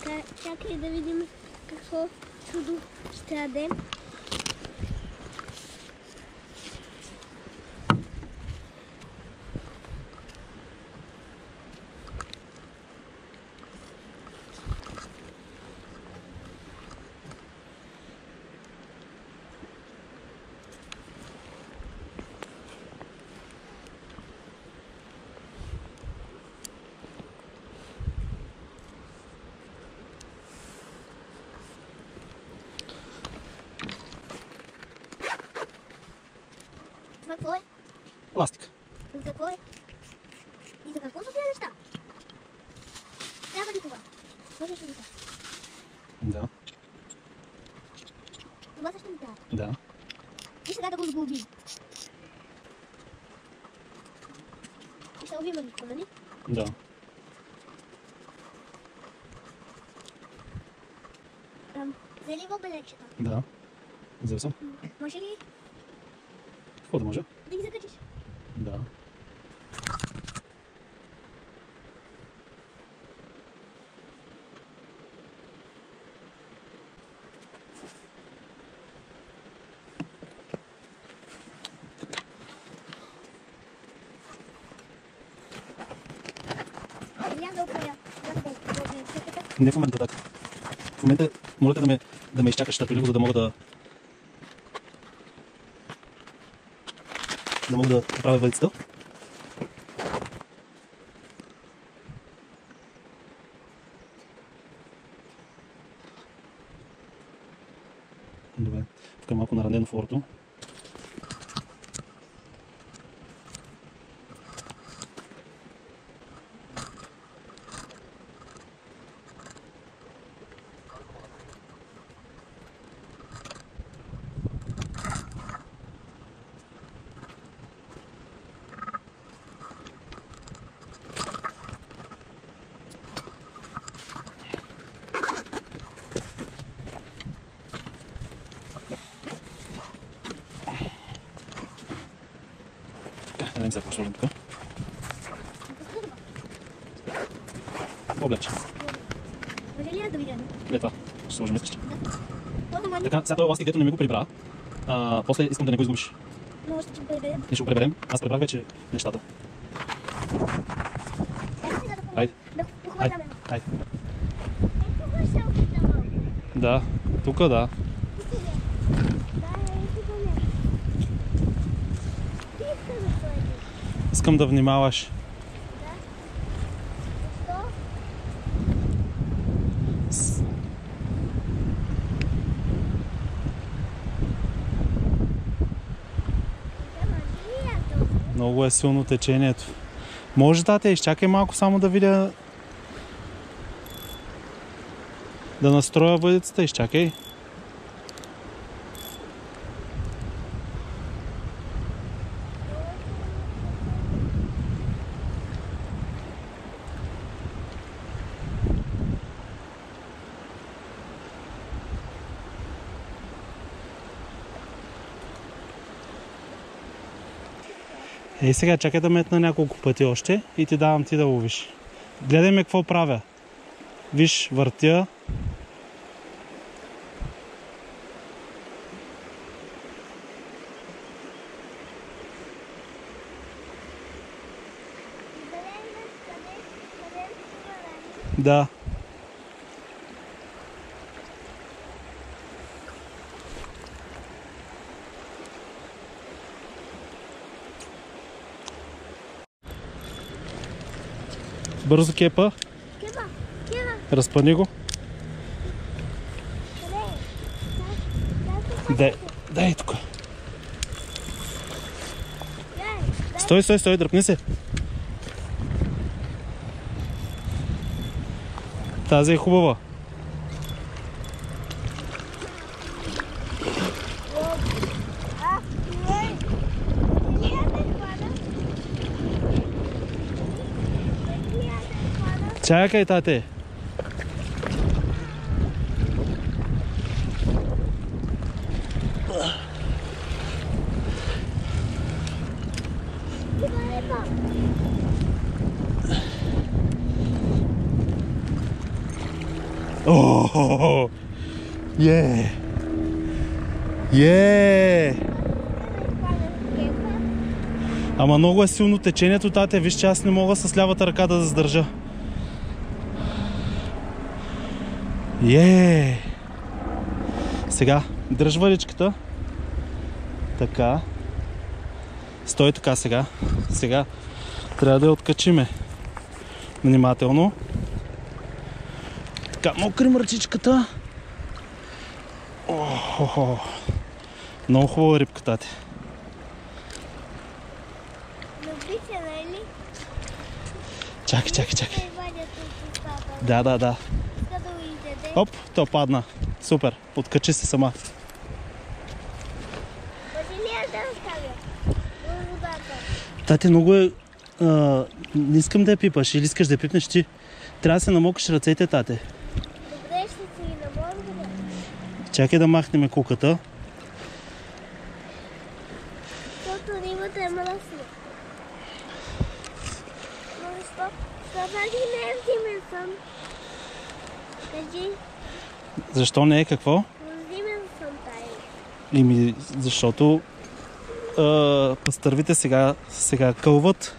Чакай да видим какво чудо ще ядем. Какво е? Пластик. Какво е? И за какво са тези неща? Трябва ли това? Можеш ли това? Да. Това също ми трябва. Да. И сега да го сглобим. И ще убим го, нали? Да. Взели го белечета? Да. Взел съм. Може ли Какво да може? да ги закачиш? Да. Няма да оправя. Не в момента така. В момента моля те да ме изчакаш търпеливо, за да мога да правя въдицата. Добре, тук е малко наранено флорото. Не се посложим тук. Облече. Може ли аз да видя? Е това. Ще сложим мислиш. Да. Така, сега този ластик, дето не ми го прибра. После искам да не го изгубиш. Но още ще преберем. И ще го преберем. Аз пребрах вече нещата. Айде. Да похватаме. Айде. Ето го ще опитам. Да, тук да. Да, ето го не. Ти иска да сложиш. Искам да внимаваш. Да? С- Много е силно течението. Може, тате, изчакай малко само да видя. Да настроя въдицата, изчакай. Ей сега, чакай да метна няколко пъти още и ти давам ти да ловиш. Гледай ме какво правя. Виж, въртя. Да. Бързо кепа. Кева. Разпъни го. Дай тук. Стой, дръпни се. Тази е хубава. Чакай, тате. О! Е! Е! Ама много е силно течението, тате. Виж, че аз не мога с лявата ръка да задържа. Е! Сега, дръж валичката. Така. Стой така сега. Сега трябва да я откачиме. Внимателно. Така, мокрим ръчичката. О-хо-хо. Много хубава рибка, тате. Люби се, нали? Чакай. Ще вадят от устата. Да. Иска да го изяде. Оп, то падна. Супер. Откачи се сама. Може ли аз да оставя? В водата. Тате, много е... не искам да я пипаш. Или искаш да я пипнеш ти? Трябва да се намокаш ръцете, тате. Добре, ще си ги наморгаме. Чакай да махнем куката. Защото рибата е мръсна. Но защо? Защо ли не е взимен сън? Кажи, Защо не е какво? взимен сън тая. Ими, защото пастървите сега кълват.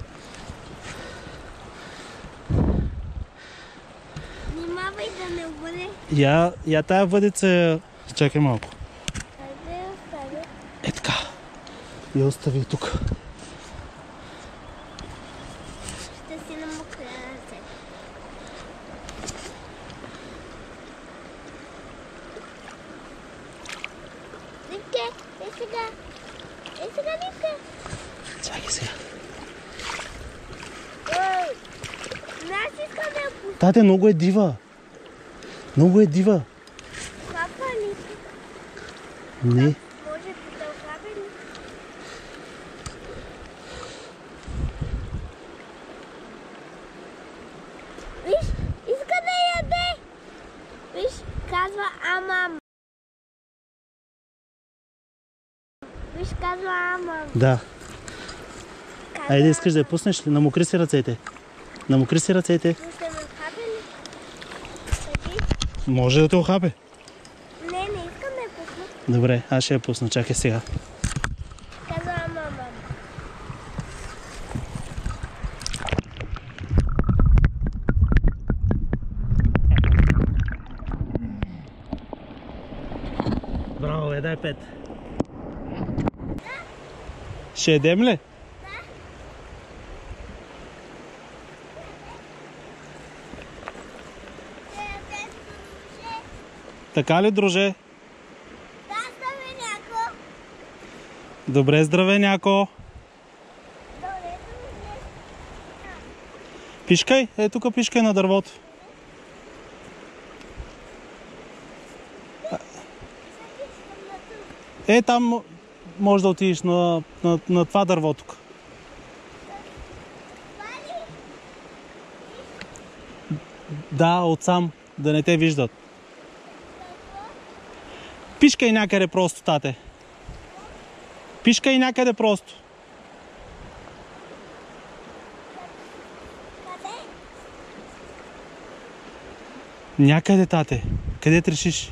Внимавай да не объде. Я тая въдица... Чакай малко. Хайде я оставя. Е така. Я остави тук. Ще си намокря ръце. Ривке, е сега. Е сега, Ривке. Чакай сега. Ой, аз искам да я пусна. Тате, много е дива. Много е дива. Хапа ли? Не. Може да хапа ли? Виж, иска да яде. Виж, казва амам. Виж, казва амам. Да. Казва, Айде, искаш да я пуснеш ли? Намокри си ръцете. Намокри си ръцете. ще ме хапе ли? Кажи. Може да те охапе. Не искам да я пусна. Добре, аз ще я пусна. Чакай сега. Казва амам. Браво, дай 5. Ще едем ли? Така ли, друже? Да, стави няко. Добре, здравей, няко. Добре, Пишкай. Е, тук пишкай на дървото. Е, там може да отидеш на това дърво тук. Да, отсам, да не те виждат. Пишкай някъде просто, тате. Пишкай някъде просто. къде? Някъде, тате. Къде решиш?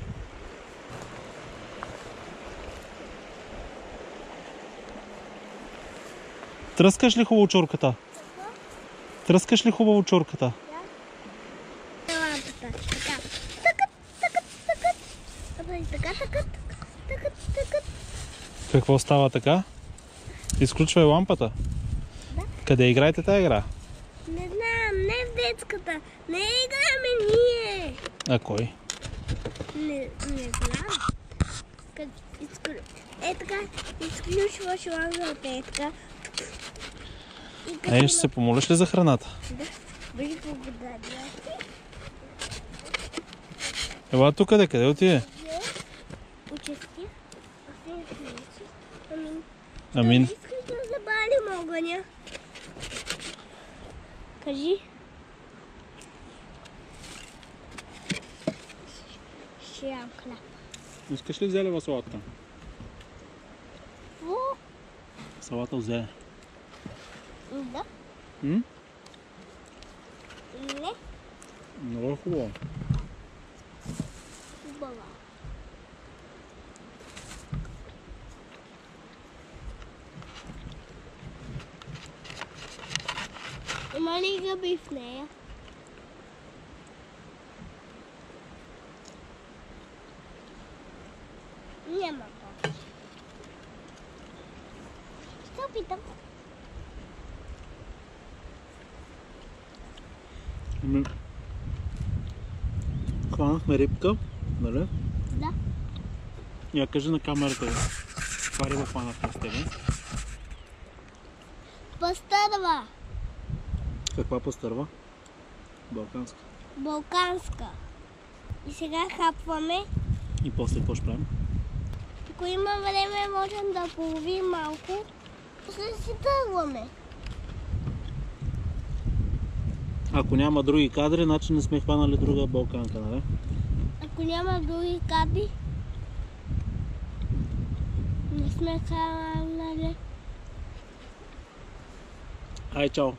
Тръскаш ли хубаво чурката? Тръскаш ли хубаво чурката? Лампата. Така. Тъкът, тъкът, тъкът. Така, тъкът, тъкът, тъкът. Какво става така? Изключвай лампата. Да. Къде играете тази игра? Не знам, не в детската. Не играме ние. А кой? Не знам. Е така, изключваш лампата. Е така. И като Ей, ще се помолиш ли за храната? Да, бъди благодаря. Ела тук, къде отиде? Участие. Амин. Амин. Искаш да забалим огъня? Кажи. Ще ям хляб. Искаш ли зелева салата? Какво? Салата от зеле. Да. М? Не. Много хубаво. хубава. Има ли гъби в нея? Няма повече. Ще опитам. Хванахме рибка, нали? Да. Я кажи на камерата, каква риба хванахме с тебе? Пастърва. Каква пастърва? Балканска. Балканска. И сега хапваме. И после какво ще правим? Ако има време, можем да половим малко. После си тръгваме. Ако няма други кадри, значи не сме хванали друга балканка, нали? Ако няма други кадри, не сме хванали. Ай, чао!